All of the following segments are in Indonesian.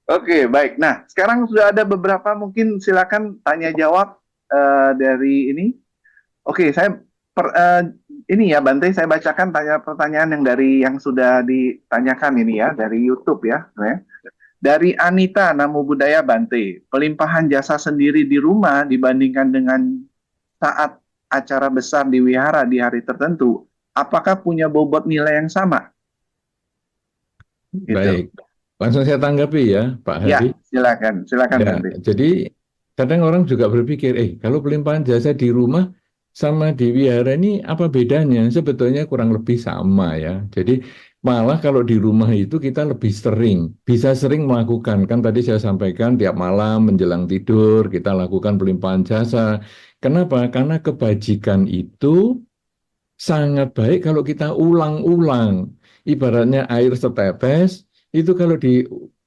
Oke, baik. Nah, sekarang sudah ada beberapa mungkin silakan tanya jawab dari ini. Oke, saya ini ya Bante, saya bacakan tanya pertanyaan yang dari yang sudah ditanyakan ini ya dari YouTube ya. Dari Anita Namo Buddhaya Bante, pelimpahan jasa sendiri di rumah dibandingkan dengan saat acara besar di wihara di hari tertentu, apakah punya bobot nilai yang sama? Gitu. Baik, langsung saya tanggapi ya, Pak Ya, Hari. silakan, silakan Ya, Bante. jadi kadang orang juga berpikir, kalau pelimpahan jasa di rumah sama di wihara ini apa bedanya? Sebetulnya kurang lebih sama ya. Jadi malah kalau di rumah itu kita lebih sering, bisa sering melakukan. Kan tadi saya sampaikan tiap malam menjelang tidur kita lakukan pelimpahan jasa. Kenapa? Karena kebajikan itu sangat baik kalau kita ulang-ulang. Ibaratnya air setetes, itu kalau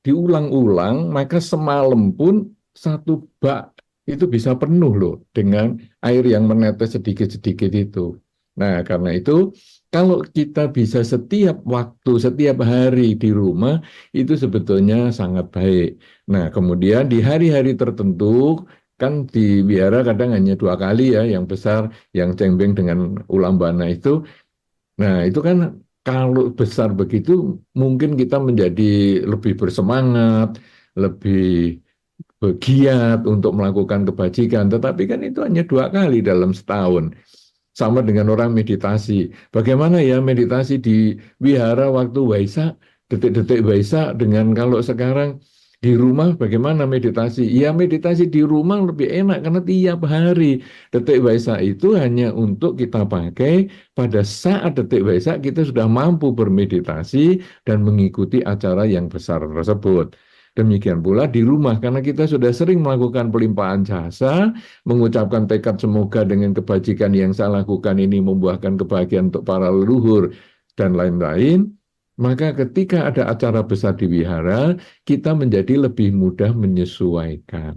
diulang-ulang, maka semalam pun satu bak itu bisa penuh loh dengan air yang menetes sedikit-sedikit itu. Nah, karena itu kalau kita bisa setiap waktu, setiap hari di rumah, itu sebetulnya sangat baik. Nah, kemudian di hari-hari tertentu, kan di wihara kadang hanya 2 kali ya, yang besar, yang cengbeng dengan ulambana itu. Nah, itu kan kalau besar begitu mungkin kita menjadi lebih bersemangat, lebih bergiat untuk melakukan kebajikan. Tetapi kan itu hanya 2 kali dalam setahun. Sama dengan orang meditasi. Bagaimana ya meditasi di wihara waktu Waisak, detik-detik Waisak dengan kalau sekarang di rumah bagaimana meditasi? Ya meditasi di rumah lebih enak karena tiap hari detik Waisak itu hanya untuk kita pakai pada saat detik Waisak kita sudah mampu bermeditasi dan mengikuti acara yang besar tersebut. Demikian pula di rumah karena kita sudah sering melakukan pelimpahan jasa, mengucapkan tekad semoga dengan kebajikan yang saya lakukan ini membuahkan kebahagiaan untuk para leluhur dan lain-lain, maka ketika ada acara besar di wihara, kita menjadi lebih mudah menyesuaikan.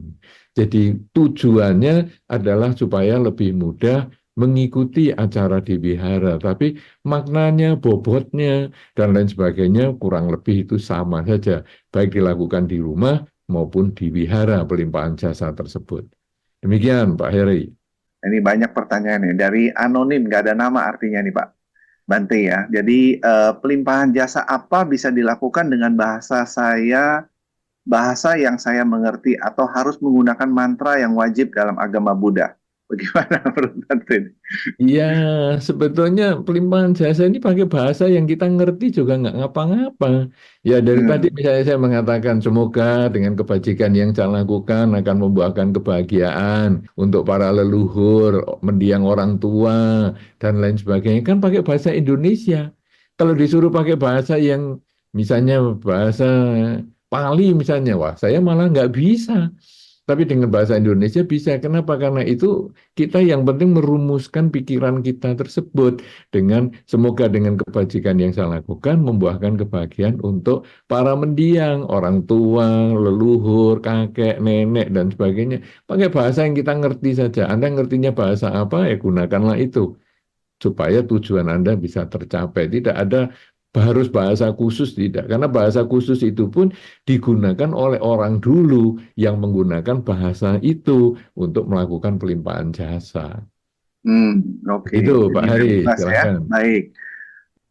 Jadi tujuannya adalah supaya lebih mudah mengikuti acara di wihara, tapi maknanya, bobotnya, dan lain sebagainya kurang lebih itu sama saja, baik dilakukan di rumah maupun di wihara pelimpahan jasa tersebut. Demikian Pak Heri. Ini banyak pertanyaan nih dari anonim, nggak ada nama artinya nih Pak Bante ya. Jadi pelimpahan jasa apa bisa dilakukan dengan bahasa yang saya mengerti atau harus menggunakan mantra yang wajib dalam agama Buddha? Bagaimana menurut Bante? Ya, sebetulnya pelimpahan jasa ini pakai bahasa yang kita ngerti juga nggak ngapa-ngapa. Ya, dari tadi Hmm. misalnya saya mengatakan semoga dengan kebajikan yang saya lakukan akan membuahkan kebahagiaan untuk para leluhur, mendiang orang tua, dan lain sebagainya. Kan pakai bahasa Indonesia. Kalau disuruh pakai bahasa yang misalnya bahasa Pali misalnya, wah saya malah nggak bisa. Tapi dengan bahasa Indonesia bisa. Kenapa? Karena itu kita yang penting merumuskan pikiran kita tersebut dengan semoga dengan kebajikan yang saya lakukan membuahkan kebahagiaan untuk para mendiang, orang tua, leluhur, kakek, nenek dan sebagainya. Pakai bahasa yang kita ngerti saja. Anda ngertinya bahasa apa? Ya gunakanlah itu supaya tujuan Anda bisa tercapai. Tidak ada harus bahasa khusus, tidak. Karena bahasa khusus itu pun digunakan oleh orang dulu yang menggunakan bahasa itu untuk melakukan pelimpahan jasa. Oke. Itu Jadi Pak udah Hari, jelas ya. silahkan. Baik.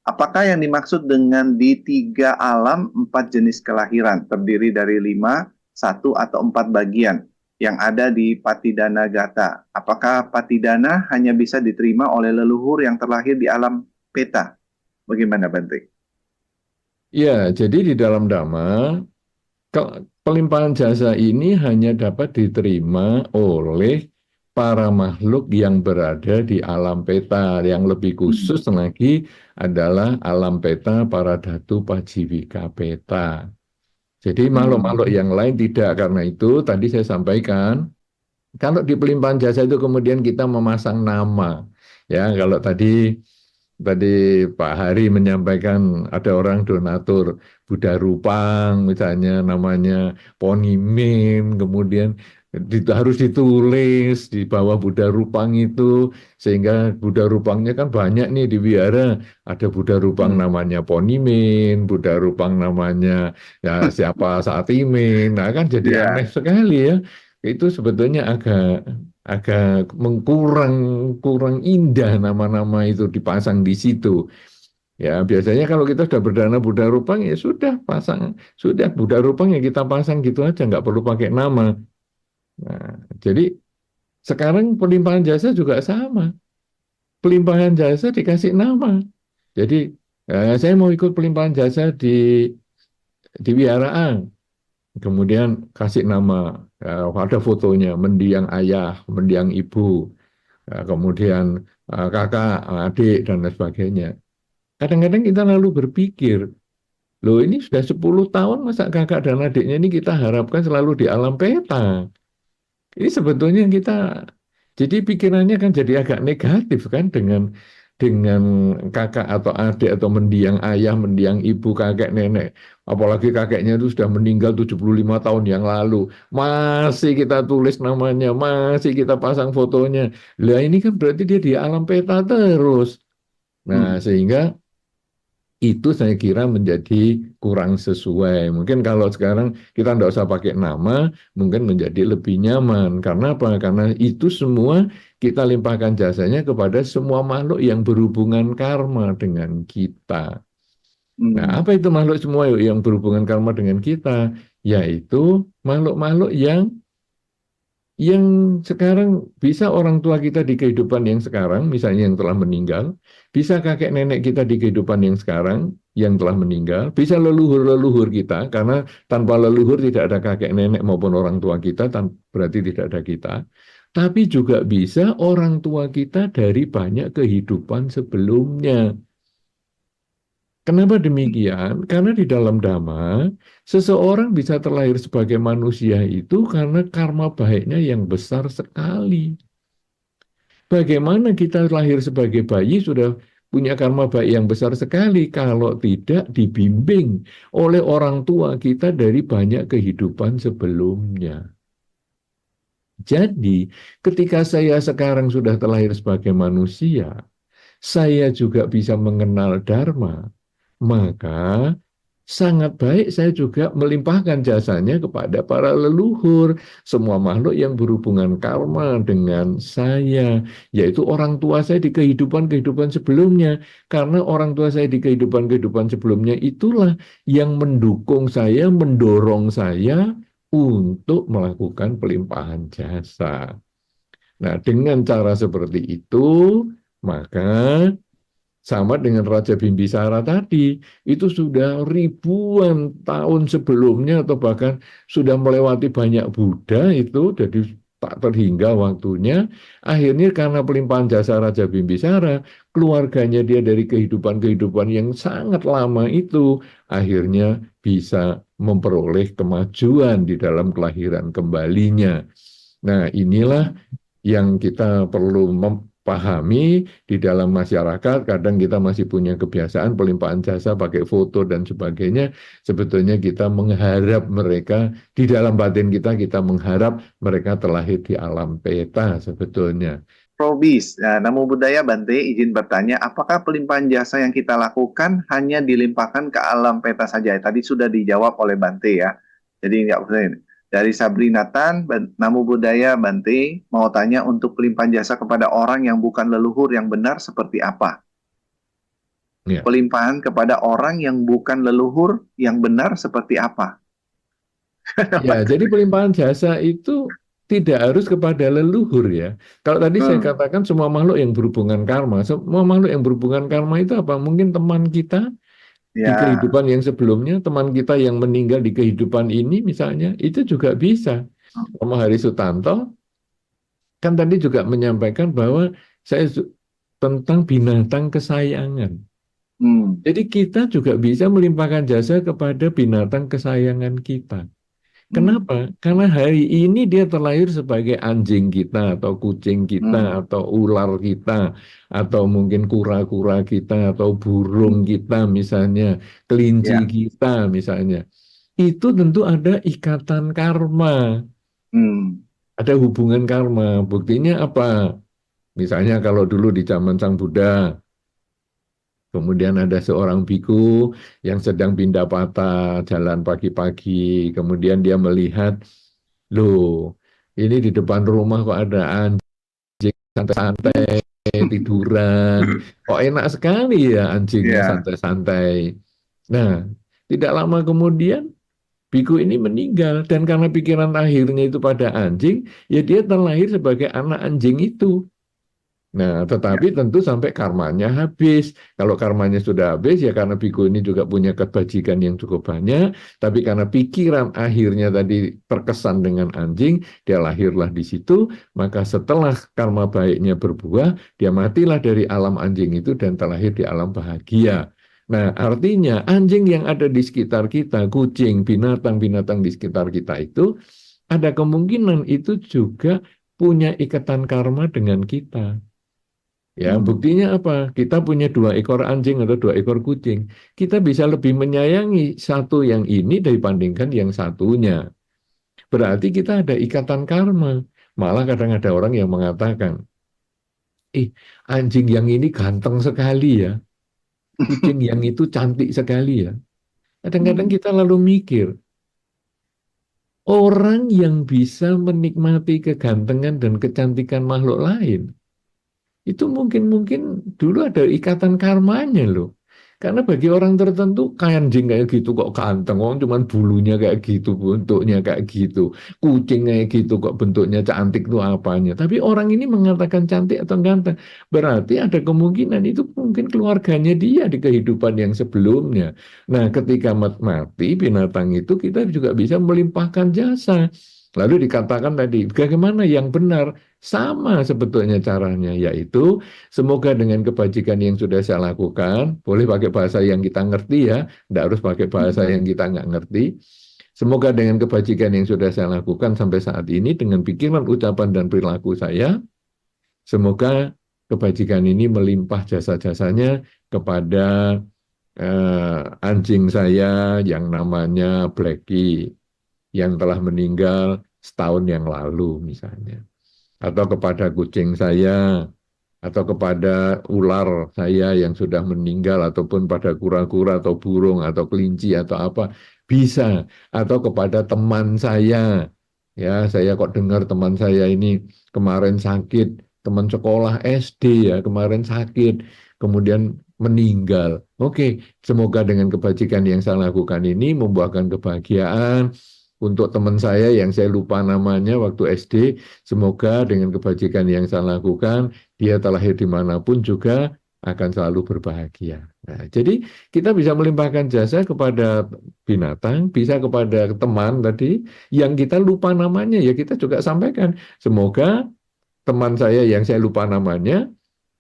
Apakah yang dimaksud dengan di tiga alam empat jenis kelahiran terdiri dari lima, satu atau empat bagian yang ada di Patidana Gata? Apakah Patidana hanya bisa diterima oleh leluhur yang terlahir di alam peta? Bagaimana Bante? Ya, jadi di dalam Dhamma, pelimpahan jasa ini hanya dapat diterima oleh para makhluk yang berada di alam peta. Yang lebih Hmm. khusus lagi adalah alam peta para datu pajiwika peta. Jadi makhluk-makhluk Hmm. yang lain tidak. Karena itu tadi saya sampaikan, kalau di pelimpahan jasa itu kemudian kita memasang nama. Ya, kalau tadi tadi Pak Hari menyampaikan ada orang donatur Buddha Rupang misalnya namanya Ponimin, kemudian harus ditulis di bawah Buddha Rupang itu, sehingga Buddha Rupangnya kan banyak nih di wihara. Ada Buddha Rupang Hmm. namanya Ponimin, Buddha Rupang namanya ya siapa Saatimin. Nah kan jadi aneh Ya, sekali ya. Itu sebetulnya agak agak mengkurang kurang indah nama-nama itu dipasang di situ. Ya biasanya kalau kita sudah berdana Buddha Rupang ya sudah pasang, sudah Buddha Rupang ya kita pasang gitu aja, nggak perlu pakai nama. Nah, jadi sekarang pelimpahan jasa juga sama. Pelimpahan jasa dikasih nama. Jadi saya mau ikut pelimpahan jasa di Wihara A. Kemudian kasih nama, ada fotonya, mendiang ayah, mendiang ibu, kemudian kakak, adik, dan lain sebagainya. Kadang-kadang kita lalu berpikir, loh ini sudah 10 tahun masa kakak dan adiknya ini kita harapkan selalu di alam peta. Ini sebetulnya kita jadi pikirannya kan jadi agak negatif kan dengan kakak atau adik atau mendiang ayah, mendiang ibu, kakek, nenek. Apalagi kakeknya itu sudah meninggal 75 tahun yang lalu. Masih kita tulis namanya, masih kita pasang fotonya. Lah ini kan berarti dia di alam peta terus. Nah, hmm. sehingga itu saya kira menjadi kurang sesuai. Mungkin kalau sekarang kita tidak usah pakai nama, mungkin menjadi lebih nyaman. Karena apa? Karena itu semua kita limpahkan jasanya kepada semua makhluk yang berhubungan karma dengan kita. Nah, Hmm. apa itu makhluk semua yang berhubungan karma dengan kita? Yaitu makhluk-makhluk yang sekarang bisa orang tua kita di kehidupan yang sekarang, misalnya yang telah meninggal, bisa kakek nenek kita di kehidupan yang sekarang, yang telah meninggal, bisa leluhur-leluhur kita, karena tanpa leluhur tidak ada kakek nenek maupun orang tua kita, berarti tidak ada kita. Tapi juga bisa orang tua kita dari banyak kehidupan sebelumnya. Kenapa demikian? Karena di dalam Dhamma, seseorang bisa terlahir sebagai manusia itu karena karma baiknya yang besar sekali. Bagaimana kita lahir sebagai bayi sudah punya karma baik yang besar sekali kalau tidak dibimbing oleh orang tua kita dari banyak kehidupan sebelumnya. Jadi, ketika saya sekarang sudah terlahir sebagai manusia, saya juga bisa mengenal Dharma, maka sangat baik saya juga melimpahkan jasanya kepada para leluhur, semua makhluk yang berhubungan karma dengan saya, yaitu orang tua saya di kehidupan-kehidupan sebelumnya. Karena orang tua saya di kehidupan-kehidupan sebelumnya itulah yang mendukung saya, mendorong saya untuk melakukan pelimpahan jasa. Nah, dengan cara seperti itu, maka sama dengan Raja Bimbisara tadi, itu sudah ribuan tahun sebelumnya atau bahkan sudah melewati banyak Buddha itu, jadi tak terhingga waktunya. Akhirnya karena pelimpahan jasa Raja Bimbisara, keluarganya dia dari kehidupan-kehidupan yang sangat lama itu, akhirnya bisa memperoleh kemajuan di dalam kelahiran kembalinya. Nah, inilah yang kita perlu pahami di dalam masyarakat. Kadang kita masih punya kebiasaan pelimpahan jasa pakai foto dan sebagainya. Sebetulnya kita mengharap mereka di dalam batin kita mengharap mereka terlahir di alam peta sebetulnya. Probis, nah, Namo Buddhaya Bante, izin bertanya, apakah pelimpahan jasa yang kita lakukan hanya dilimpahkan ke alam peta saja? Tadi sudah dijawab oleh Bante ya. Jadi nggak usah ini. Dari Sabrinatan, Namo Buddhaya Bante, mau tanya untuk pelimpahan jasa kepada orang yang bukan leluhur yang benar seperti apa? Ya. Pelimpahan kepada orang yang bukan leluhur yang benar seperti apa? Ya, jadi pelimpahan jasa itu tidak harus kepada leluhur ya. Kalau tadi saya Hmm, katakan semua makhluk yang berhubungan karma, semua makhluk yang berhubungan karma itu apa? Mungkin teman kita di ya. kehidupan yang sebelumnya, teman kita yang meninggal di kehidupan ini misalnya, itu juga bisa. Romo Hari Sutanto kan tadi juga menyampaikan bahwa saya tentang binatang kesayangan. Hmm, Jadi kita juga bisa melimpahkan jasa kepada binatang kesayangan kita. hmm, Kenapa? Karena hari ini dia terlahir sebagai anjing kita, atau kucing hmm, kita, atau ular kita, atau mungkin kura-kura kita, atau hmm, burung kita misalnya, kelinci ya. kita misalnya. Itu tentu ada ikatan karma. Hmm. ada hubungan karma. Buktinya apa? Misalnya kalau dulu di zaman Sang Buddha, kemudian ada seorang biku yang sedang pindah patah jalan pagi-pagi, kemudian dia melihat, loh, ini di depan rumah kok ada anjing santai-santai tiduran, kok enak sekali ya anjingnya Ya. santai-santai. Nah, tidak lama kemudian biku ini meninggal dan karena pikiran akhirnya itu pada anjing, ya dia terlahir sebagai anak anjing itu. Nah, Ya. tetapi tentu sampai karmanya habis. Kalau karmanya sudah habis, ya karena biku ini juga punya kebajikan yang cukup banyak, tapi karena pikiran akhirnya tadi terkesan dengan anjing, dia lahirlah di situ, maka setelah karma baiknya berbuah, dia matilah dari alam anjing itu dan terlahir di alam bahagia. Nah, artinya anjing yang ada di sekitar kita, kucing, binatang-binatang di sekitar kita itu, ada kemungkinan itu juga punya ikatan karma dengan kita. Ya, Hmm. buktinya apa? Kita punya 2 ekor anjing atau 2 ekor kucing. Kita bisa lebih menyayangi satu yang ini dibandingkan yang satunya. Berarti kita ada ikatan karma. Malah kadang ada orang yang mengatakan, anjing yang ini ganteng sekali ya. Kucing yang itu cantik sekali ya. Kadang-kadang Hmm. kita lalu mikir, orang yang bisa menikmati kegantengan dan kecantikan makhluk lain, itu mungkin dulu ada ikatan karmanya loh. Karena bagi orang tertentu kayak anjing kayak gitu kok ganteng, orang cuman bulunya kayak gitu, bentuknya kayak gitu, kucing kayak gitu kok bentuknya cantik tuh apanya. Tapi orang ini mengatakan cantik atau ganteng, berarti ada kemungkinan itu mungkin keluarganya dia di kehidupan yang sebelumnya. Nah, ketika mati binatang itu kita juga bisa melimpahkan jasa. Lalu dikatakan tadi, bagaimana yang benar? Sama sebetulnya caranya, yaitu semoga dengan kebajikan yang sudah saya lakukan, boleh pakai bahasa yang kita ngerti ya, tidak harus pakai bahasa Hmm. yang kita nggak ngerti. Semoga dengan kebajikan yang sudah saya lakukan sampai saat ini, dengan pikiran, ucapan, dan perilaku saya, semoga kebajikan ini melimpah jasa-jasanya kepada anjing saya yang namanya Blacky, yang telah meninggal setahun yang lalu misalnya. Atau kepada kucing saya, atau kepada ular saya yang sudah meninggal, ataupun pada kura-kura atau burung atau kelinci atau apa, bisa. Atau kepada teman saya, ya saya kok dengar teman saya ini kemarin sakit, teman sekolah SD ya kemarin sakit, kemudian meninggal. Oke, semoga dengan kebajikan yang saya lakukan ini membuahkan kebahagiaan untuk teman saya yang saya lupa namanya waktu SD. Semoga dengan kebajikan yang saya lakukan, dia terlahir dimanapun juga akan selalu berbahagia. Nah, jadi kita bisa melimpahkan jasa kepada binatang, bisa kepada teman tadi, yang kita lupa namanya, ya kita juga sampaikan. Semoga teman saya yang saya lupa namanya,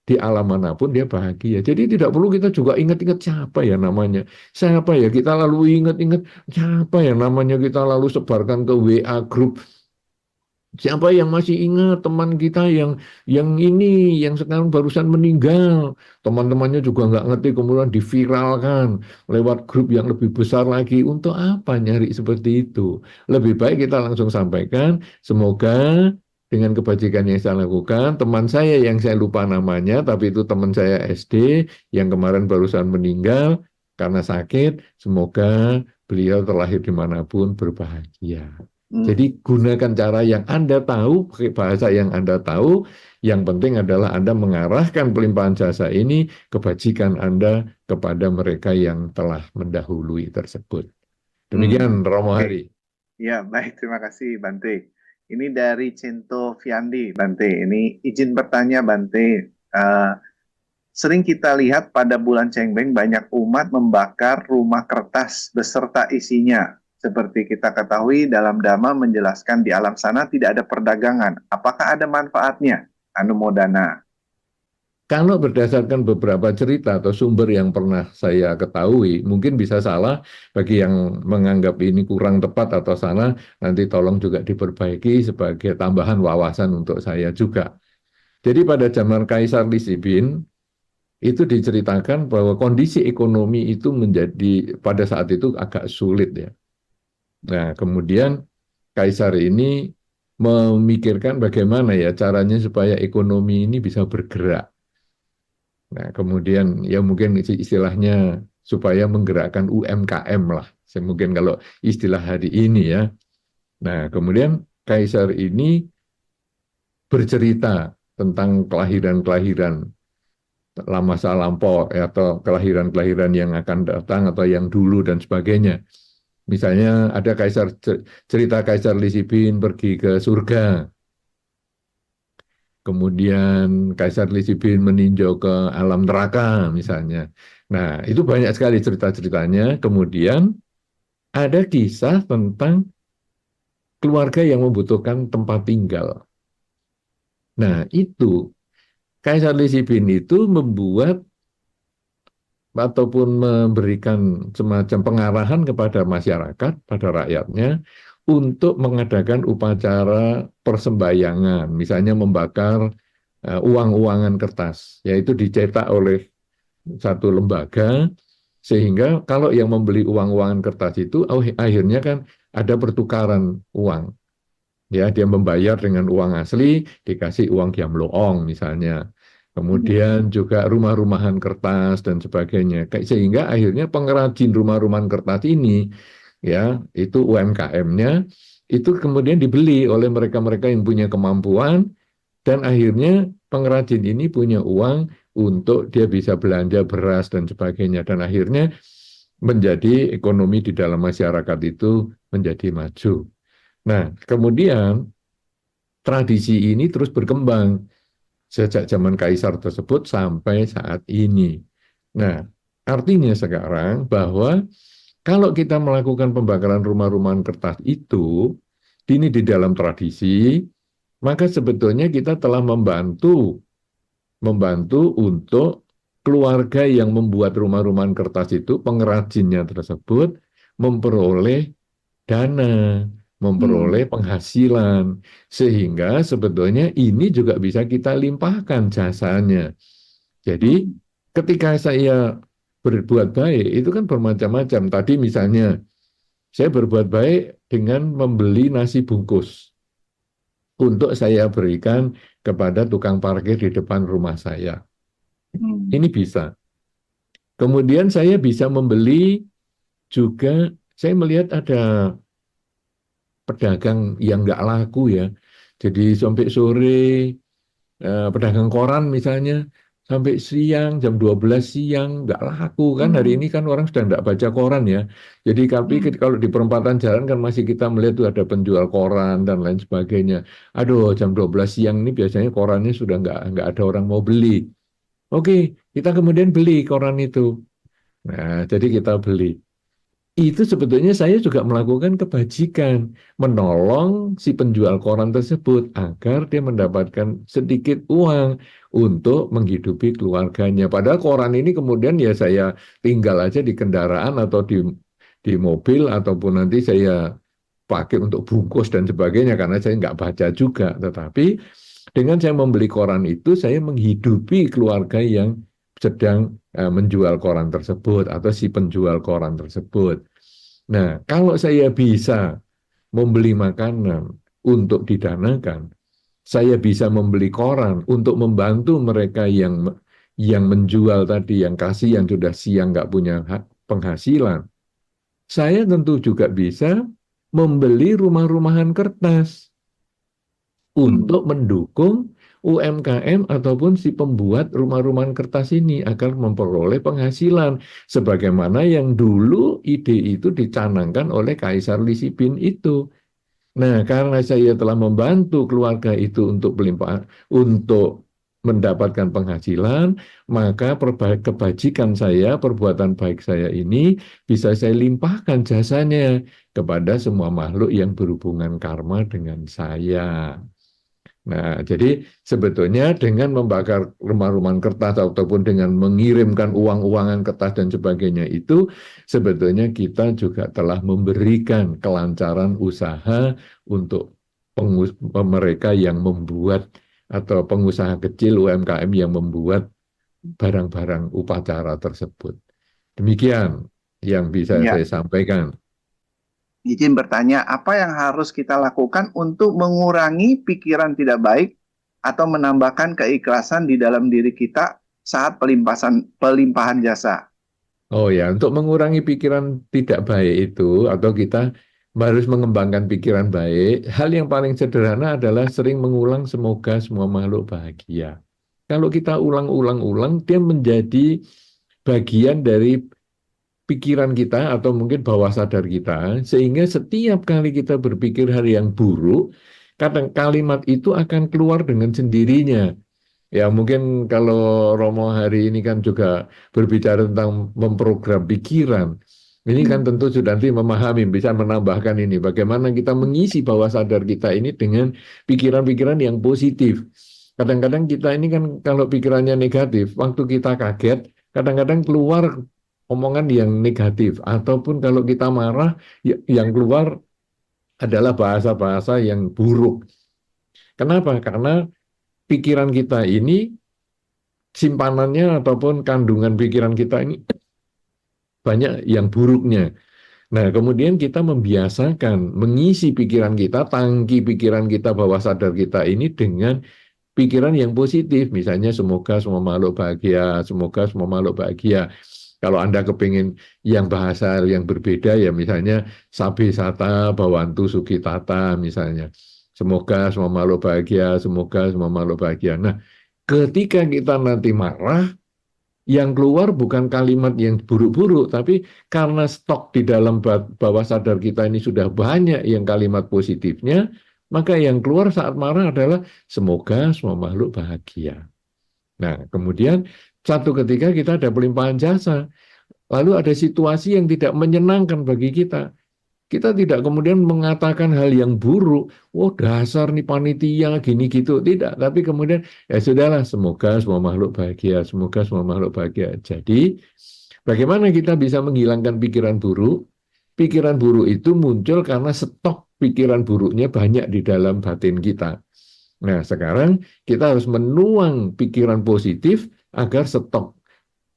di alam manapun dia bahagia. Jadi tidak perlu kita juga ingat-ingat siapa ya namanya. Siapa ya kita lalu ingat-ingat siapa ya namanya kita lalu sebarkan ke WA grup. Siapa yang masih ingat teman kita yang ini yang sekarang barusan meninggal, teman-temannya juga nggak ngerti, kemudian diviralkan lewat grup yang lebih besar lagi. Untuk apa nyari seperti itu? Lebih baik kita langsung sampaikan, semoga dengan kebajikan yang saya lakukan, teman saya yang saya lupa namanya, tapi itu teman saya SD yang kemarin barusan meninggal karena sakit, semoga beliau terlahir dimanapun berbahagia. Hmm. Jadi gunakan cara yang Anda tahu, pakai bahasa yang Anda tahu. Yang penting adalah Anda mengarahkan pelimpahan jasa ini, kebajikan Anda kepada mereka yang telah mendahului tersebut. Hmm. Demikian Romo Oke. Hari. Ya, baik. Terima kasih, Bante. Ini dari Cinto Fiandi, Bante. Ini izin bertanya, Bante. Eh, Sering kita lihat pada bulan Cengbeng banyak umat membakar rumah kertas beserta isinya. Seperti kita ketahui dalam Dhamma menjelaskan di alam sana tidak ada perdagangan. Apakah ada manfaatnya? Anumodana. Kalau berdasarkan beberapa cerita atau sumber yang pernah saya ketahui, mungkin bisa salah. Bagi yang menganggap ini kurang tepat atau salah, nanti tolong juga diperbaiki sebagai tambahan wawasan untuk saya juga. Jadi pada zaman Kaisar Li Sibin, itu diceritakan bahwa kondisi ekonomi itu menjadi pada saat itu agak sulit ya. Nah, kemudian Kaisar ini memikirkan bagaimana ya caranya supaya ekonomi ini bisa bergerak. Nah, kemudian ya mungkin istilahnya supaya menggerakkan UMKM lah. Mungkin kalau istilah hari ini ya. Nah, kemudian Kaisar ini bercerita tentang kelahiran-kelahiran masa lampau ya, atau kelahiran-kelahiran yang akan datang atau yang dulu dan sebagainya. Misalnya ada cerita Kaisar Lisibin pergi ke surga, kemudian Kaisar Lisibin meninjau ke alam neraka misalnya. Nah, itu banyak sekali cerita-ceritanya. Kemudian ada kisah tentang keluarga yang membutuhkan tempat tinggal. Nah, itu Kaisar Lisibin itu membuat ataupun memberikan semacam pengarahan kepada masyarakat, pada rakyatnya, untuk mengadakan upacara persembahyangan, misalnya membakar uang-uangan kertas, yaitu dicetak oleh satu lembaga, sehingga kalau yang membeli uang-uangan kertas itu, akhirnya kan ada pertukaran uang. Ya, dia membayar dengan uang asli, dikasih uang Giamloong misalnya. Kemudian juga rumah-rumahan kertas dan sebagainya. Sehingga akhirnya pengrajin rumah-rumahan kertas ini, ya, itu UMKM-nya, itu kemudian dibeli oleh mereka-mereka yang punya kemampuan, dan akhirnya pengrajin ini punya uang untuk dia bisa belanja beras dan sebagainya. Dan akhirnya menjadi ekonomi di dalam masyarakat itu menjadi maju. Nah, kemudian tradisi ini terus berkembang sejak zaman kaisar tersebut sampai saat ini. Nah, artinya sekarang bahwa kalau kita melakukan pembakaran rumah-rumahan kertas itu, ini di dalam tradisi, maka sebetulnya kita telah membantu untuk keluarga yang membuat rumah-rumahan kertas itu, pengrajinnya tersebut, memperoleh dana, memperoleh penghasilan, sehingga sebetulnya ini juga bisa kita limpahkan jasanya. Jadi ketika saya berbuat baik, itu kan bermacam-macam. Tadi misalnya, saya berbuat baik dengan membeli nasi bungkus untuk saya berikan kepada tukang parkir di depan rumah saya. Ini bisa. Kemudian saya bisa membeli juga, saya melihat ada pedagang yang nggak laku ya. Jadi sampai sore, pedagang koran misalnya, sampai siang, jam 12 siang, nggak laku kan. Hari ini kan orang sudah nggak baca koran ya. Jadi tapi kalau di perempatan jalan kan masih kita melihat tuh ada penjual koran dan lain sebagainya. Aduh, jam 12 siang ini biasanya korannya sudah nggak ada orang mau beli. Oke, kita kemudian beli koran itu. Nah, jadi kita beli. Itu sebetulnya saya juga melakukan kebajikan, menolong si penjual koran tersebut agar dia mendapatkan sedikit uang untuk menghidupi keluarganya. Padahal koran ini kemudian ya saya tinggal aja di kendaraan atau di mobil ataupun nanti saya pakai untuk bungkus dan sebagainya karena saya nggak baca juga. Tetapi dengan saya membeli koran itu saya menghidupi keluarga yang sedang menjual koran tersebut atau si penjual koran tersebut. Nah, kalau saya bisa membeli makanan untuk didanakan, saya bisa membeli koran untuk membantu mereka yang menjual tadi, yang kasih yang sudah siang nggak punya penghasilan. Saya tentu juga bisa membeli rumah-rumahan kertas untuk mendukung UMKM ataupun si pembuat rumah-rumahan kertas ini agar memperoleh penghasilan. Sebagaimana yang dulu ide itu dicanangkan oleh Kaisar Lisibin itu. Nah, karena saya telah membantu keluarga itu untuk mendapatkan penghasilan, maka kebajikan saya, perbuatan baik saya ini bisa saya limpahkan jasanya kepada semua makhluk yang berhubungan karma dengan saya. Nah, jadi sebetulnya dengan membakar rumah-rumahan kertas ataupun dengan mengirimkan uang-uangan kertas dan sebagainya itu, sebetulnya kita juga telah memberikan kelancaran usaha untuk mereka yang membuat atau pengusaha kecil UMKM yang membuat barang-barang upacara tersebut. Demikian yang bisa Ya, saya sampaikan. izin bertanya, apa yang harus kita lakukan untuk mengurangi pikiran tidak baik atau menambahkan keikhlasan di dalam diri kita saat pelimpahan jasa? Oh ya, untuk mengurangi pikiran tidak baik itu, atau kita harus mengembangkan pikiran baik, hal yang paling sederhana adalah sering mengulang semoga semua makhluk bahagia. Kalau kita ulang-ulang-ulang, dia menjadi bagian dari pikiran kita atau mungkin bawah sadar kita, sehingga setiap kali kita berpikir hal yang buruk, kadang kalimat itu akan keluar dengan sendirinya. Ya mungkin kalau Romo hari ini kan juga berbicara tentang memprogram pikiran. Ini kan Hmm. tentu sudah nanti memahami, bisa menambahkan ini. Bagaimana kita mengisi bawah sadar kita ini dengan pikiran-pikiran yang positif. Kadang-kadang kita ini kan kalau pikirannya negatif, waktu kita kaget, kadang-kadang keluar omongan yang negatif. Ataupun kalau kita marah, yang keluar adalah bahasa-bahasa yang buruk. Kenapa? Karena pikiran kita ini simpanannya ataupun kandungan pikiran kita ini banyak yang buruknya. Nah, kemudian kita membiasakan mengisi pikiran kita, tangki pikiran kita, bawah sadar kita ini dengan pikiran yang positif. Misalnya, semoga semua makhluk bahagia, semoga semua makhluk bahagia. Kalau Anda kepingin yang bahasa yang berbeda, ya misalnya, sabi sata, bawantu sukitata, misalnya. Semoga semua makhluk bahagia, semoga semua makhluk bahagia. Nah, ketika kita nanti marah, yang keluar bukan kalimat yang buruk-buruk, tapi karena stok di dalam bawah sadar kita ini sudah banyak yang kalimat positifnya, maka yang keluar saat marah adalah semoga semua makhluk bahagia. Nah, kemudian satu ketika kita ada pelimpahan jasa, lalu ada situasi yang tidak menyenangkan bagi kita. Kita tidak kemudian mengatakan hal yang buruk, wah dasar nih panitia gini gitu, tidak. Tapi kemudian ya sudahlah, semoga semua makhluk bahagia, semoga semua makhluk bahagia. Jadi bagaimana kita bisa menghilangkan pikiran buruk? Pikiran buruk itu muncul karena stok pikiran buruknya banyak di dalam batin kita. Nah sekarang kita harus menuang pikiran positif agar stok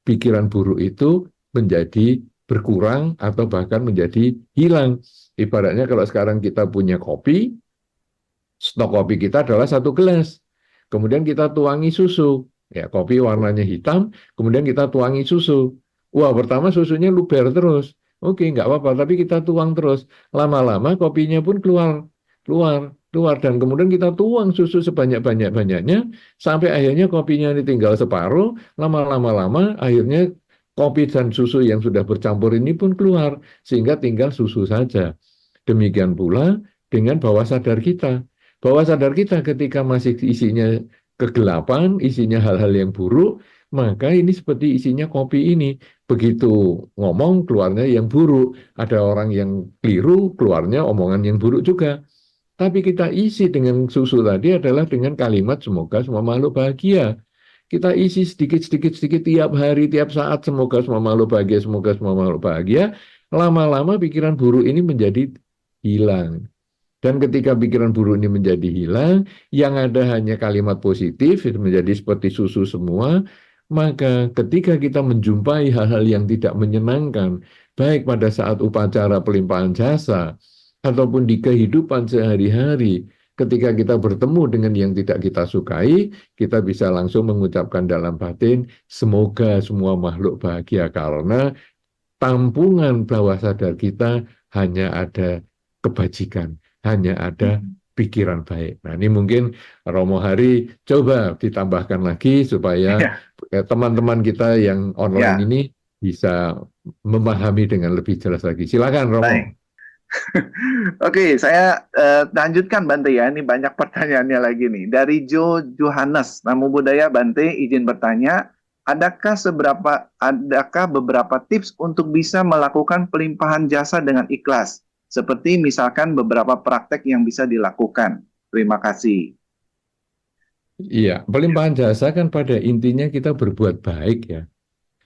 pikiran buruk itu menjadi berkurang atau bahkan menjadi hilang. Ibaratnya kalau sekarang kita punya kopi, stok kopi kita adalah 1 gelas. Kemudian kita tuangi susu. Ya, kopi warnanya hitam, kemudian kita tuangi susu. Wah, pertama susunya luber terus. Oke, nggak apa-apa, tapi kita tuang terus. Lama-lama kopinya pun keluar, keluar, keluar. Dan kemudian kita tuang susu sebanyak-banyak-banyaknya, sampai akhirnya kopinya ini tinggal separuh, lama-lama akhirnya kopi dan susu yang sudah bercampur ini pun keluar, sehingga tinggal susu saja. Demikian pula dengan bawah sadar kita. Bawah sadar kita ketika masih isinya kegelapan, isinya hal-hal yang buruk, maka ini seperti isinya kopi ini. Begitu ngomong, keluarnya yang buruk. Ada orang yang keliru, keluarnya omongan yang buruk juga. Tapi kita isi dengan susu tadi adalah dengan kalimat semoga semua makhluk bahagia. Kita isi sedikit-sedikit tiap hari, tiap saat, semoga semua makhluk bahagia, semoga semua makhluk bahagia. Lama-lama pikiran buruk ini menjadi hilang. Dan ketika pikiran buruk ini menjadi hilang, yang ada hanya kalimat positif, itu menjadi seperti susu semua, maka ketika kita menjumpai hal-hal yang tidak menyenangkan, baik pada saat upacara pelimpahan jasa, ataupun di kehidupan sehari-hari, ketika kita bertemu dengan yang tidak kita sukai, kita bisa langsung mengucapkan dalam batin, semoga semua makhluk bahagia, karena tampungan bawah sadar kita hanya ada kebajikan, hanya ada pikiran baik. Nah, ini mungkin Romo Hari coba ditambahkan lagi supaya Ya, teman-teman kita yang online ya, ini bisa memahami dengan lebih jelas lagi. Silakan Romo. baik. Oke, saya lanjutkan Bante ya. Ini banyak pertanyaannya lagi nih. Dari Joe Johannes, Namo Buddhaya Bante, izin bertanya, adakah beberapa tips untuk bisa melakukan pelimpahan jasa dengan ikhlas? Seperti misalkan beberapa praktek yang bisa dilakukan. Terima kasih. Iya, pelimpahan jasa kan pada intinya kita berbuat baik ya.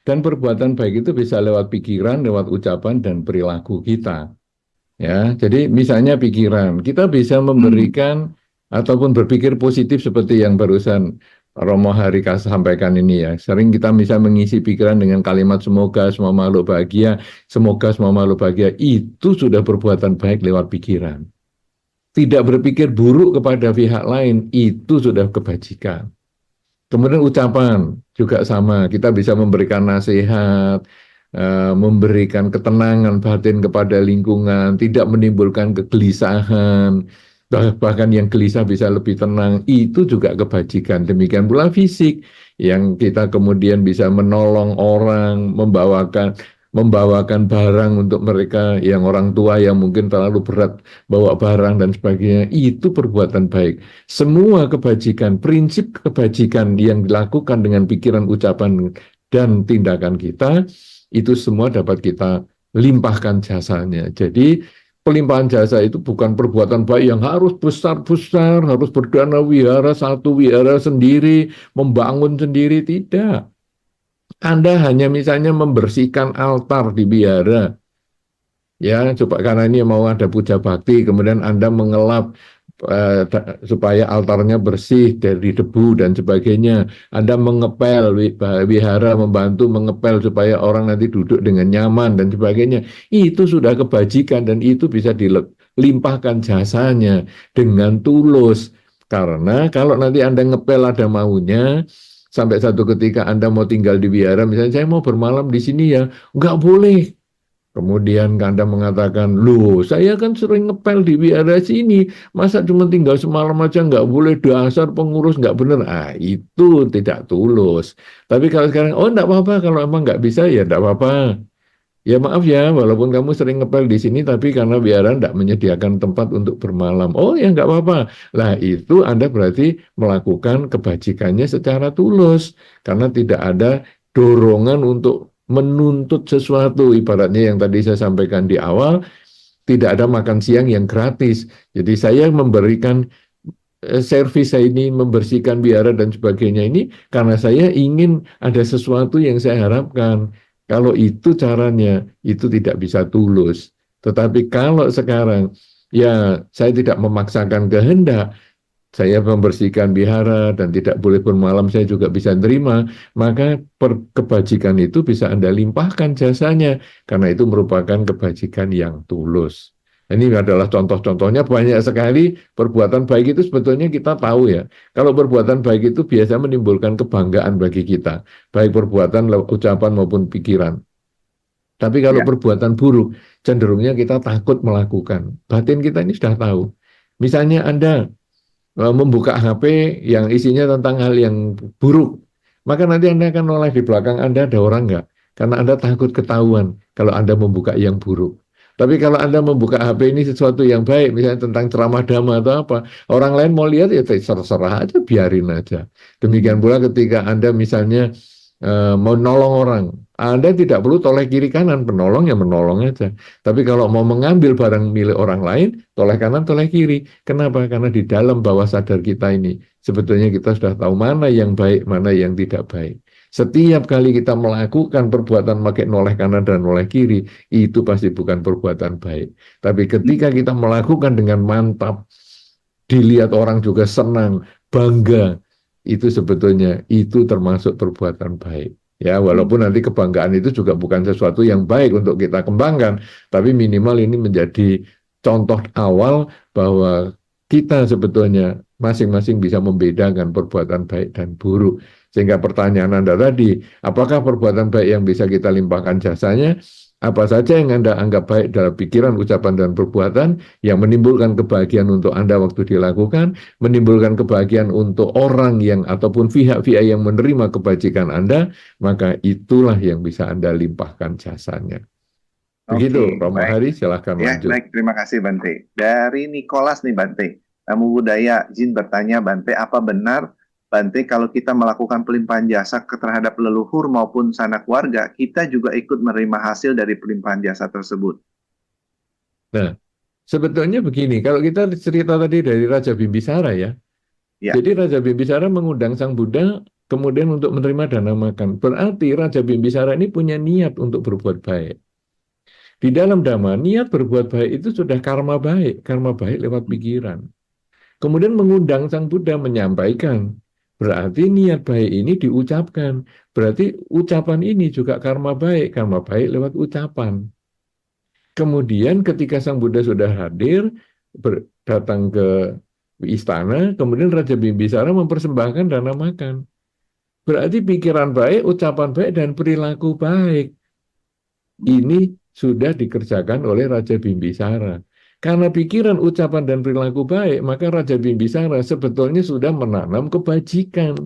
Dan perbuatan baik itu bisa lewat pikiran, lewat ucapan dan perilaku kita. Ya, jadi misalnya pikiran, kita bisa Hmm. memberikan ataupun berpikir positif seperti yang barusan Romo Harika sampaikan ini ya. Sering kita bisa mengisi pikiran dengan kalimat semoga semua makhluk bahagia, semoga semua makhluk bahagia. Itu sudah perbuatan baik lewat pikiran. Tidak berpikir buruk kepada pihak lain, itu sudah kebajikan. Kemudian ucapan juga sama, kita bisa memberikan nasihat, memberikan ketenangan batin kepada lingkungan, tidak menimbulkan kegelisahan, bahkan yang gelisah bisa lebih tenang, itu juga kebajikan. Demikian pula fisik, yang kita kemudian bisa menolong orang, membawakan barang untuk mereka yang orang tua yang mungkin terlalu berat bawa barang dan sebagainya, itu perbuatan baik. Semua kebajikan, prinsip kebajikan yang dilakukan dengan pikiran, ucapan, dan tindakan kita, itu semua dapat kita limpahkan jasanya. Jadi pelimpahan jasa itu bukan perbuatan baik yang harus besar-besar, harus berdana wihara, satu wihara sendiri, membangun sendiri, tidak. Anda hanya misalnya membersihkan altar di wihara, ya coba karena ini mau ada puja bakti, kemudian Anda mengelap supaya altarnya bersih dari debu dan sebagainya. Anda mengepel wihara, membantu mengepel supaya orang nanti duduk dengan nyaman dan sebagainya. Itu sudah kebajikan dan itu bisa dilimpahkan jasanya dengan tulus. Karena kalau nanti Anda ngepel ada maunya, sampai satu ketika Anda mau tinggal di wihara, misalnya saya mau bermalam di sini ya, nggak boleh. Kemudian Anda mengatakan, loh saya kan sering ngepel di wihara sini, masa cuma tinggal semalam aja nggak boleh, dasar pengurus nggak bener. Ah, itu tidak tulus. Tapi kalau sekarang, oh nggak apa-apa, kalau emang nggak bisa ya nggak apa-apa. Ya maaf ya, walaupun kamu sering ngepel di sini, tapi karena wihara nggak menyediakan tempat untuk bermalam. Oh ya nggak apa-apa. Lah itu Anda berarti melakukan kebajikannya secara tulus. Karena tidak ada dorongan untuk menuntut sesuatu. Ibaratnya yang tadi saya sampaikan di awal, tidak ada makan siang yang gratis. Jadi saya memberikan servis saya ini, membersihkan wihara dan sebagainya ini, karena saya ingin ada sesuatu yang saya harapkan. Kalau itu caranya, itu tidak bisa tulus. Tetapi kalau sekarang, ya saya tidak memaksakan kehendak, saya membersihkan wihara dan tidak boleh bermalam, saya juga bisa nerima, maka kebajikan itu bisa Anda limpahkan jasanya, karena itu merupakan kebajikan yang tulus. Ini adalah contoh-contohnya, banyak sekali perbuatan baik itu sebetulnya kita tahu ya. Kalau perbuatan baik itu biasa menimbulkan kebanggaan bagi kita, baik perbuatan, ucapan maupun pikiran. Tapi kalau Ya, perbuatan buruk, cenderungnya kita takut melakukan. Batin kita ini sudah tahu. Misalnya Anda membuka HP yang isinya tentang hal yang buruk, maka nanti Anda akan noleh di belakang Anda ada orang nggak? Karena Anda takut ketahuan kalau Anda membuka yang buruk. Tapi kalau Anda membuka HP ini sesuatu yang baik, misalnya tentang ceramah dhamma atau apa, orang lain mau lihat ya terserah aja, biarin aja. Demikian pula ketika Anda misalnya mau nolong orang, Anda tidak perlu toleh kiri kanan, penolong ya menolong aja. Tapi kalau mau mengambil barang milik orang lain, toleh kanan, toleh kiri. Kenapa? Karena di dalam bawah sadar kita ini, sebetulnya kita sudah tahu mana yang baik, mana yang tidak baik. Setiap kali kita melakukan perbuatan pakai noleh kanan dan noleh kiri, itu pasti bukan perbuatan baik. Tapi ketika kita melakukan dengan mantap, dilihat orang juga senang, bangga, itu sebetulnya itu termasuk perbuatan baik. Ya, walaupun nanti kebanggaan itu juga bukan sesuatu yang baik untuk kita kembangkan, tapi minimal ini menjadi contoh awal bahwa kita sebetulnya masing-masing bisa membedakan perbuatan baik dan buruk. Sehingga pertanyaan Anda tadi, apakah perbuatan baik yang bisa kita limpahkan jasanya? Apa saja yang Anda anggap baik dalam pikiran, ucapan, dan perbuatan yang menimbulkan kebahagiaan untuk Anda waktu dilakukan, menimbulkan kebahagiaan untuk orang yang ataupun pihak-pihak yang menerima kebajikan Anda, maka itulah yang bisa Anda limpahkan jasanya. Begitu, oke, Romo baik. Hari, silahkan Ya, lanjut. baik. Terima kasih Bante. Dari Nicholas nih Bante. Tamu budaya Jin bertanya Bante, apa benar Bante kalau kita melakukan pelimpahan jasa terhadap leluhur maupun sanak warga, kita juga ikut menerima hasil dari pelimpahan jasa tersebut? Nah, sebetulnya begini, kalau kita cerita tadi dari Raja Bimbisara ya, Ya, jadi Raja Bimbisara mengundang Sang Buddha kemudian untuk menerima dana makan. Berarti Raja Bimbisara ini punya niat untuk berbuat baik. Di dalam Dhamma, niat berbuat baik itu sudah karma baik lewat pikiran. Kemudian mengundang Sang Buddha menyampaikan berarti niat baik ini diucapkan. Berarti ucapan ini juga karma baik lewat ucapan. Kemudian ketika Sang Buddha sudah hadir, datang ke istana, kemudian Raja Bimbisara mempersembahkan dana makan. Berarti pikiran baik, ucapan baik, dan perilaku baik. Ini sudah dikerjakan oleh Raja Bimbisara. Karena pikiran, ucapan, dan perilaku baik, maka Raja Bimbisara sebetulnya sudah menanam kebajikan.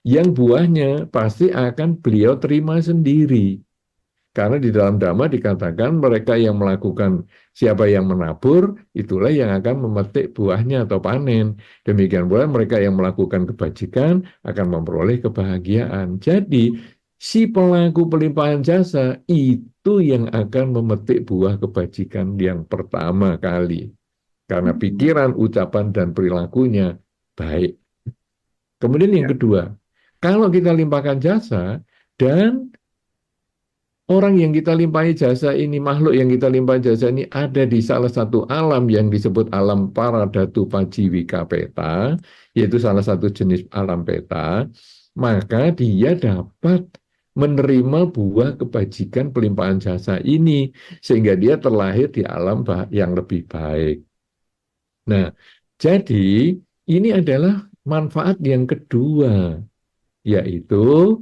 Yang buahnya pasti akan beliau terima sendiri. Karena di dalam Dhamma dikatakan mereka yang melakukan, siapa yang menabur, itulah yang akan memetik buahnya atau panen. Demikian pula mereka yang melakukan kebajikan akan memperoleh kebahagiaan. Jadi si pelaku pelimpahan jasa itu yang akan memetik buah kebajikan yang pertama kali. Karena pikiran, ucapan, dan perilakunya baik. Kemudian yang Ya. kedua, kalau kita limpahkan jasa dan orang yang kita limpahi jasa ini, makhluk yang kita limpahi jasa ini ada di salah satu alam yang disebut alam Paradatu Pajiwika Peta, yaitu salah satu jenis alam peta, maka dia dapat menerima buah kebajikan pelimpahan jasa ini, sehingga dia terlahir di alam yang lebih baik. Nah, jadi ini adalah manfaat yang kedua, yaitu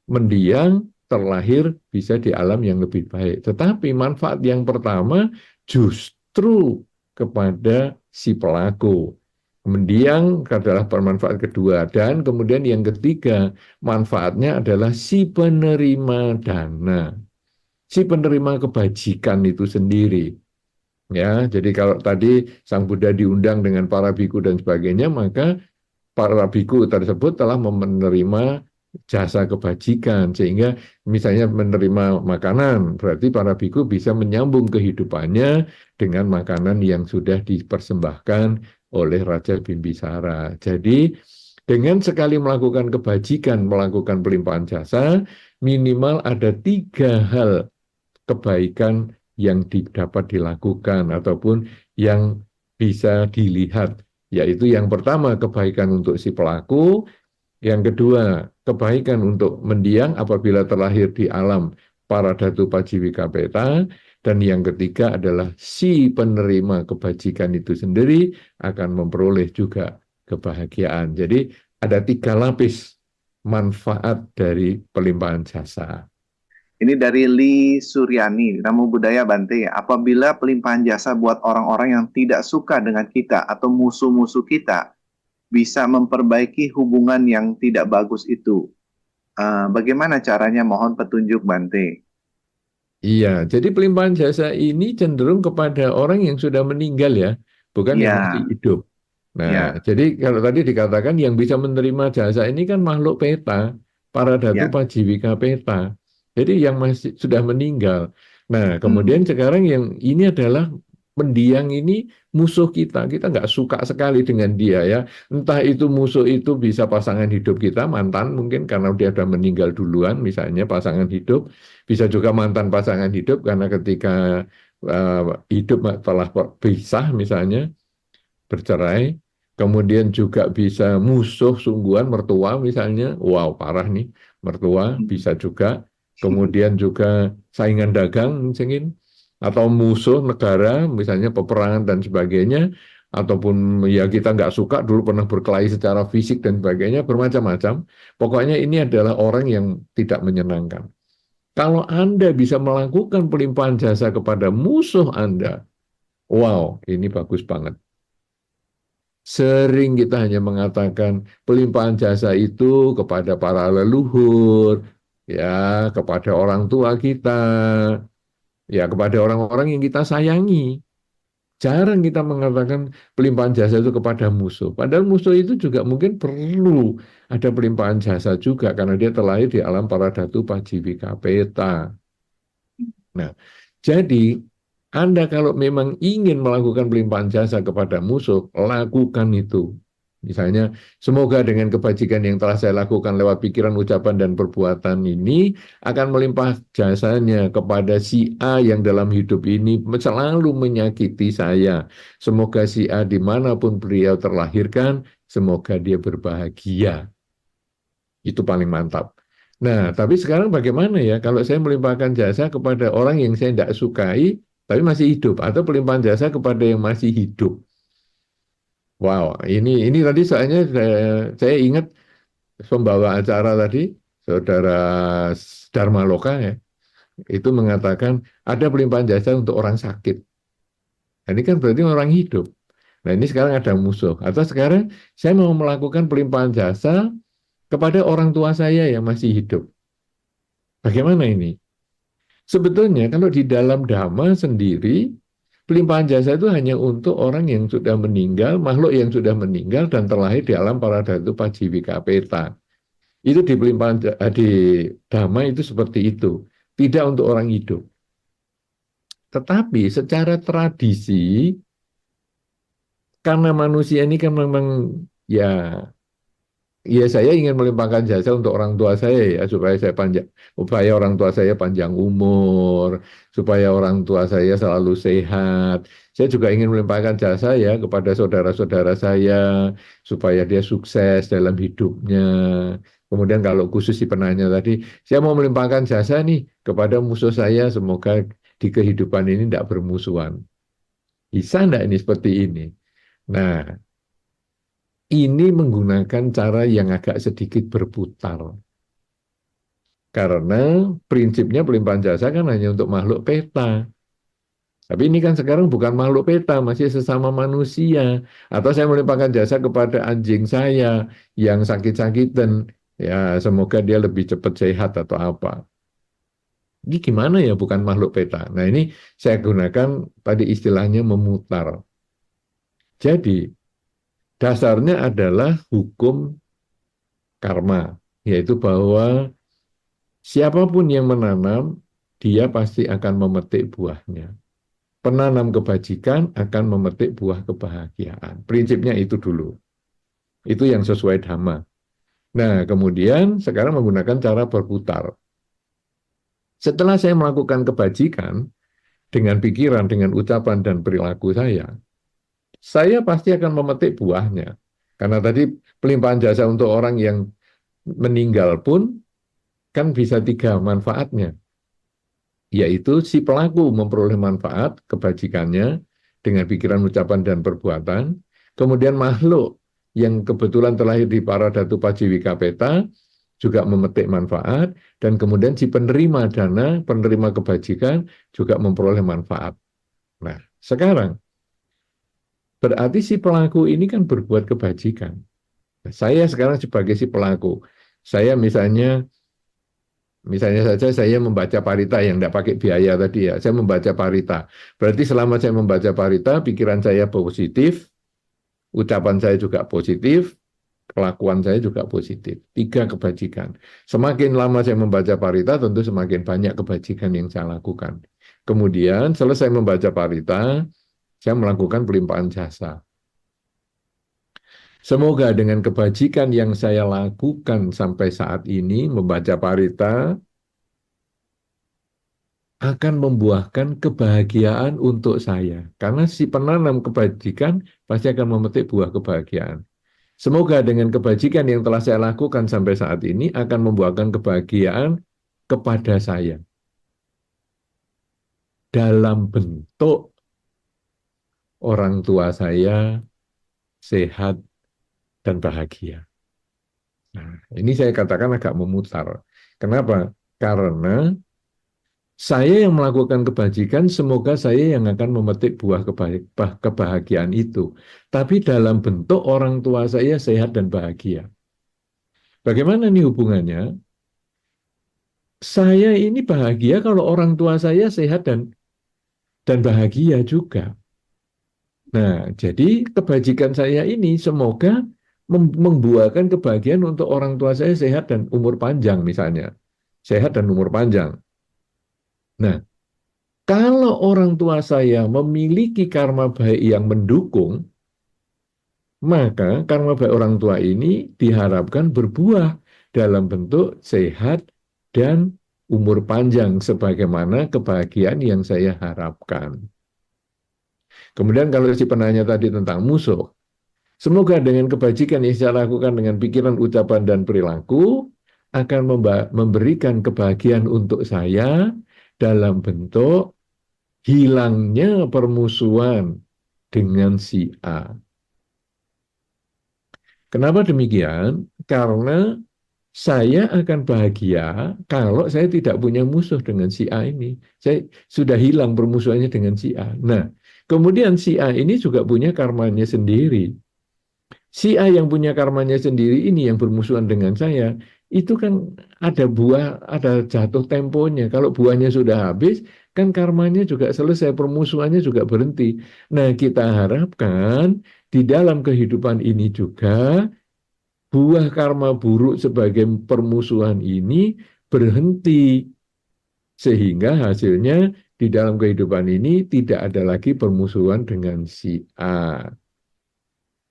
mendiang terlahir bisa di alam yang lebih baik. Tetapi manfaat yang pertama justru kepada si pelaku. Mendiang adalah bermanfaat kedua. Dan kemudian yang ketiga, manfaatnya adalah si penerima dana. Si penerima kebajikan itu sendiri. Ya, jadi kalau tadi Sang Buddha diundang dengan para biku dan sebagainya, maka para biku tersebut telah menerima jasa kebajikan, sehingga misalnya menerima makanan, berarti para biku bisa menyambung kehidupannya dengan makanan yang sudah dipersembahkan oleh Raja Bimbisara. Jadi dengan sekali melakukan kebajikan, melakukan pelimpahan jasa, minimal ada 3 hal kebaikan yang dapat dilakukan ataupun yang bisa dilihat, yaitu yang pertama kebaikan untuk si pelaku, yang kedua kebaikan untuk mendiang apabila terlahir di alam Paradatu Pajiwika Peta, dan yang ketiga adalah si penerima kebajikan itu sendiri akan memperoleh juga kebahagiaan. Jadi ada 3 lapis manfaat dari pelimpahan jasa. Ini dari Li Suryani, Namo Buddhaya Bante. Apabila pelimpahan jasa buat orang-orang yang tidak suka dengan kita atau musuh-musuh kita, bisa memperbaiki hubungan yang tidak bagus itu. Bagaimana caranya? Mohon petunjuk Bante. Iya, jadi pelimpahan jasa ini cenderung kepada orang yang sudah meninggal ya, bukan yang masih Ya, hidup. Nah, ya, jadi kalau tadi dikatakan yang bisa menerima jasa ini kan makhluk peta, para datu ya. pajivika peta. Jadi yang masih sudah meninggal. Nah, kemudian Hmm. sekarang yang ini adalah mendiang ini musuh kita. Kita nggak suka sekali dengan dia ya. Entah itu musuh itu bisa pasangan hidup kita, mantan mungkin karena dia sudah meninggal duluan, misalnya pasangan hidup. Bisa juga mantan pasangan hidup karena ketika hidup telah pisah misalnya, bercerai. Kemudian juga bisa musuh sungguhan mertua misalnya, wow parah nih mertua bisa juga. Kemudian juga saingan dagang mungkin, atau musuh negara misalnya peperangan dan sebagainya, ataupun ya kita nggak suka dulu pernah berkelahi secara fisik dan sebagainya, bermacam-macam. Pokoknya ini adalah orang yang tidak menyenangkan. Kalau Anda bisa melakukan pelimpahan jasa kepada musuh Anda, wow, ini bagus banget. Sering kita hanya mengatakan pelimpahan jasa itu kepada para leluhur, ya, kepada orang tua kita, ya, kepada orang-orang yang kita sayangi. Jarang kita mengatakan pelimpahan jasa itu kepada musuh. Padahal musuh itu juga mungkin perlu ada pelimpahan jasa juga karena dia terlahir di alam para datu pajiwika peta. Nah, jadi Anda kalau memang ingin melakukan pelimpahan jasa kepada musuh, lakukan itu. Misalnya, semoga dengan kebajikan yang telah saya lakukan lewat pikiran, ucapan, dan perbuatan ini akan melimpah jasanya kepada si A yang dalam hidup ini selalu menyakiti saya. Semoga si A dimanapun beliau terlahirkan, semoga dia berbahagia. Itu paling mantap. Nah, tapi sekarang bagaimana ya kalau saya melimpahkan jasa kepada orang yang saya tidak sukai, tapi masih hidup, atau pelimpahan jasa kepada yang masih hidup? Wow, ini tadi soalnya saya ingat pembawa acara tadi, Saudara Dharma Loka ya, itu mengatakan ada pelimpahan jasa untuk orang sakit. Nah, ini kan berarti orang hidup. Nah, ini sekarang ada musuh. Atau sekarang saya mau melakukan pelimpahan jasa kepada orang tua saya yang masih hidup. Bagaimana ini? Sebetulnya kalau di dalam Dhamma sendiri, pelimpahan jasa itu hanya untuk orang yang sudah meninggal, makhluk yang sudah meninggal dan terlahir di alam para dhatu pajivika peta. Itu di pelimpahan di Dhamma itu seperti itu. Tidak untuk orang hidup. Tetapi secara tradisi, karena manusia ini kan memang ya ya saya ingin melimpahkan jasa untuk orang tua saya ya supaya orang tua saya panjang umur, supaya orang tua saya selalu sehat. Saya juga ingin melimpahkan jasa ya kepada saudara-saudara saya supaya dia sukses dalam hidupnya. Kemudian kalau khusus si penanya tadi, saya mau melimpahkan jasa nih kepada musuh saya, semoga di kehidupan ini tidak bermusuhan. Bisa enggak ini seperti ini? Nah, ini menggunakan cara yang agak sedikit berputar. Karena prinsipnya pelimpahan jasa kan hanya untuk makhluk peta. Tapi ini kan sekarang bukan makhluk peta, masih sesama manusia. Atau saya melimpahkan jasa kepada anjing saya yang sakit-sakitan. Ya, semoga dia lebih cepat sehat atau apa. Ini gimana ya bukan makhluk peta? Nah, ini saya gunakan tadi istilahnya memutar. Jadi, dasarnya adalah hukum karma, yaitu bahwa siapapun yang menanam, dia pasti akan memetik buahnya. Penanam kebajikan akan memetik buah kebahagiaan. Prinsipnya itu dulu. Itu yang sesuai Dhamma. Nah, kemudian sekarang menggunakan cara berputar. Setelah saya melakukan kebajikan dengan pikiran, dengan ucapan, dan perilaku saya pasti akan memetik buahnya. Karena tadi pelimpahan jasa untuk orang yang meninggal pun kan bisa 3 manfaatnya, yaitu si pelaku memperoleh manfaat kebajikannya dengan pikiran, ucapan, dan perbuatan, kemudian makhluk yang kebetulan terlahir di para dhatu pajivika peta juga memetik manfaat, dan kemudian si penerima dana, penerima kebajikan juga memperoleh manfaat. Nah, sekarang berarti si pelaku ini kan berbuat kebajikan. Nah, saya sekarang sebagai si pelaku, saya misalnya saja saya membaca parita yang tidak pakai biaya tadi ya, saya membaca parita. Berarti selama saya membaca parita, pikiran saya positif, ucapan saya juga positif, kelakuan saya juga positif. 3 kebajikan. Semakin lama saya membaca parita, tentu semakin banyak kebajikan yang saya lakukan. Kemudian selesai membaca parita, saya melakukan pelimpahan jasa. Semoga dengan kebajikan yang saya lakukan sampai saat ini, membaca parita, akan membuahkan kebahagiaan untuk saya. Karena si penanam kebajikan pasti akan memetik buah kebahagiaan. Semoga dengan kebajikan yang telah saya lakukan sampai saat ini akan membuahkan kebahagiaan kepada saya. Dalam bentuk orang tua saya sehat dan bahagia. Nah, ini saya katakan agak memutar. Kenapa? Karena saya yang melakukan kebajikan, semoga saya yang akan memetik buah kebahagiaan itu. Tapi dalam bentuk orang tua saya sehat dan bahagia. Bagaimana nih hubungannya? Saya ini bahagia kalau orang tua saya sehat dan bahagia juga. Nah, jadi kebajikan saya ini semoga membuahkan kebahagiaan untuk orang tua saya sehat dan umur panjang misalnya. Sehat dan umur panjang. Nah, kalau orang tua saya memiliki karma baik yang mendukung, maka karma baik orang tua ini diharapkan berbuah dalam bentuk sehat dan umur panjang sebagaimana kebahagiaan yang saya harapkan. Kemudian kalau si penanya tadi tentang musuh, semoga dengan kebajikan yang saya lakukan dengan pikiran, ucapan, dan perilaku akan memberikan kebahagiaan untuk saya dalam bentuk hilangnya permusuhan dengan si A. Kenapa demikian? Karena saya akan bahagia kalau saya tidak punya musuh dengan si A ini. Saya sudah hilang permusuhannya dengan si A. Nah, kemudian si A ini juga punya karmanya sendiri. Si A yang punya karmanya sendiri ini yang bermusuhan dengan saya, itu kan ada buah, ada jatuh temponya. Kalau buahnya sudah habis, kan karmanya juga selesai, permusuhannya juga berhenti. Nah, kita harapkan di dalam kehidupan ini juga buah karma buruk sebagai permusuhan ini berhenti, sehingga hasilnya di dalam kehidupan ini tidak ada lagi permusuhan dengan si A.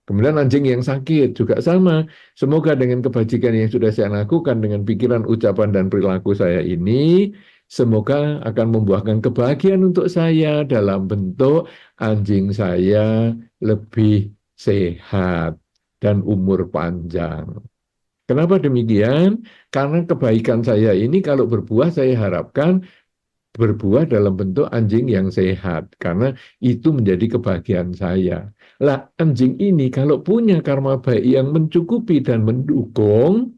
Kemudian anjing yang sakit juga sama. Semoga dengan kebajikan yang sudah saya lakukan dengan pikiran, ucapan, dan perilaku saya ini, semoga akan membuahkan kebahagiaan untuk saya dalam bentuk anjing saya lebih sehat dan umur panjang. Kenapa demikian? Karena kebaikan saya ini kalau berbuah saya harapkan berbuah dalam bentuk anjing yang sehat, karena itu menjadi kebahagiaan saya. Lah, anjing ini kalau punya karma baik yang mencukupi dan mendukung,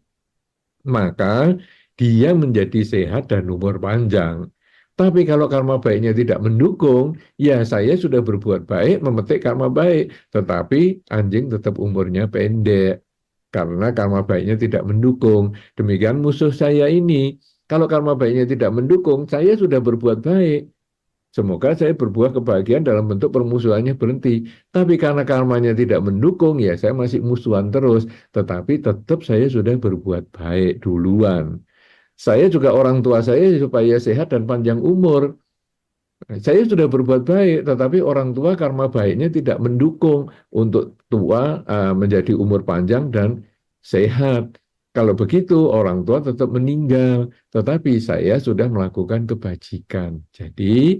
maka dia menjadi sehat dan umur panjang. Tapi kalau karma baiknya tidak mendukung, ya saya sudah berbuat baik, memetik karma baik, tetapi anjing tetap umurnya pendek karena karma baiknya tidak mendukung. Demikian musuh saya ini. Kalau karma baiknya tidak mendukung, saya sudah berbuat baik. Semoga saya berbuah kebahagiaan dalam bentuk permusuhannya berhenti. Tapi karena karmanya tidak mendukung, ya saya masih musuhan terus. Tetapi tetap saya sudah berbuat baik duluan. Saya juga orang tua saya supaya sehat dan panjang umur. Saya sudah berbuat baik, tetapi orang tua karma baiknya tidak mendukung untuk tua menjadi umur panjang dan sehat. Kalau begitu, orang tua tetap meninggal, tetapi saya sudah melakukan kebajikan. Jadi,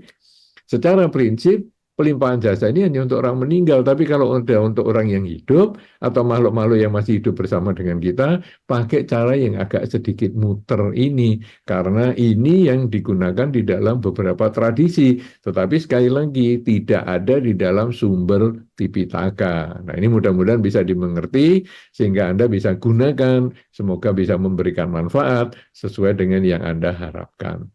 secara prinsip, pelimpahan jasa ini hanya untuk orang meninggal, tapi kalau ada untuk orang yang hidup atau makhluk-makhluk yang masih hidup bersama dengan kita, pakai cara yang agak sedikit muter ini, karena ini yang digunakan di dalam beberapa tradisi, tetapi sekali lagi tidak ada di dalam sumber Tipitaka. Nah, ini mudah-mudahan bisa dimengerti sehingga Anda bisa gunakan, semoga bisa memberikan manfaat sesuai dengan yang Anda harapkan.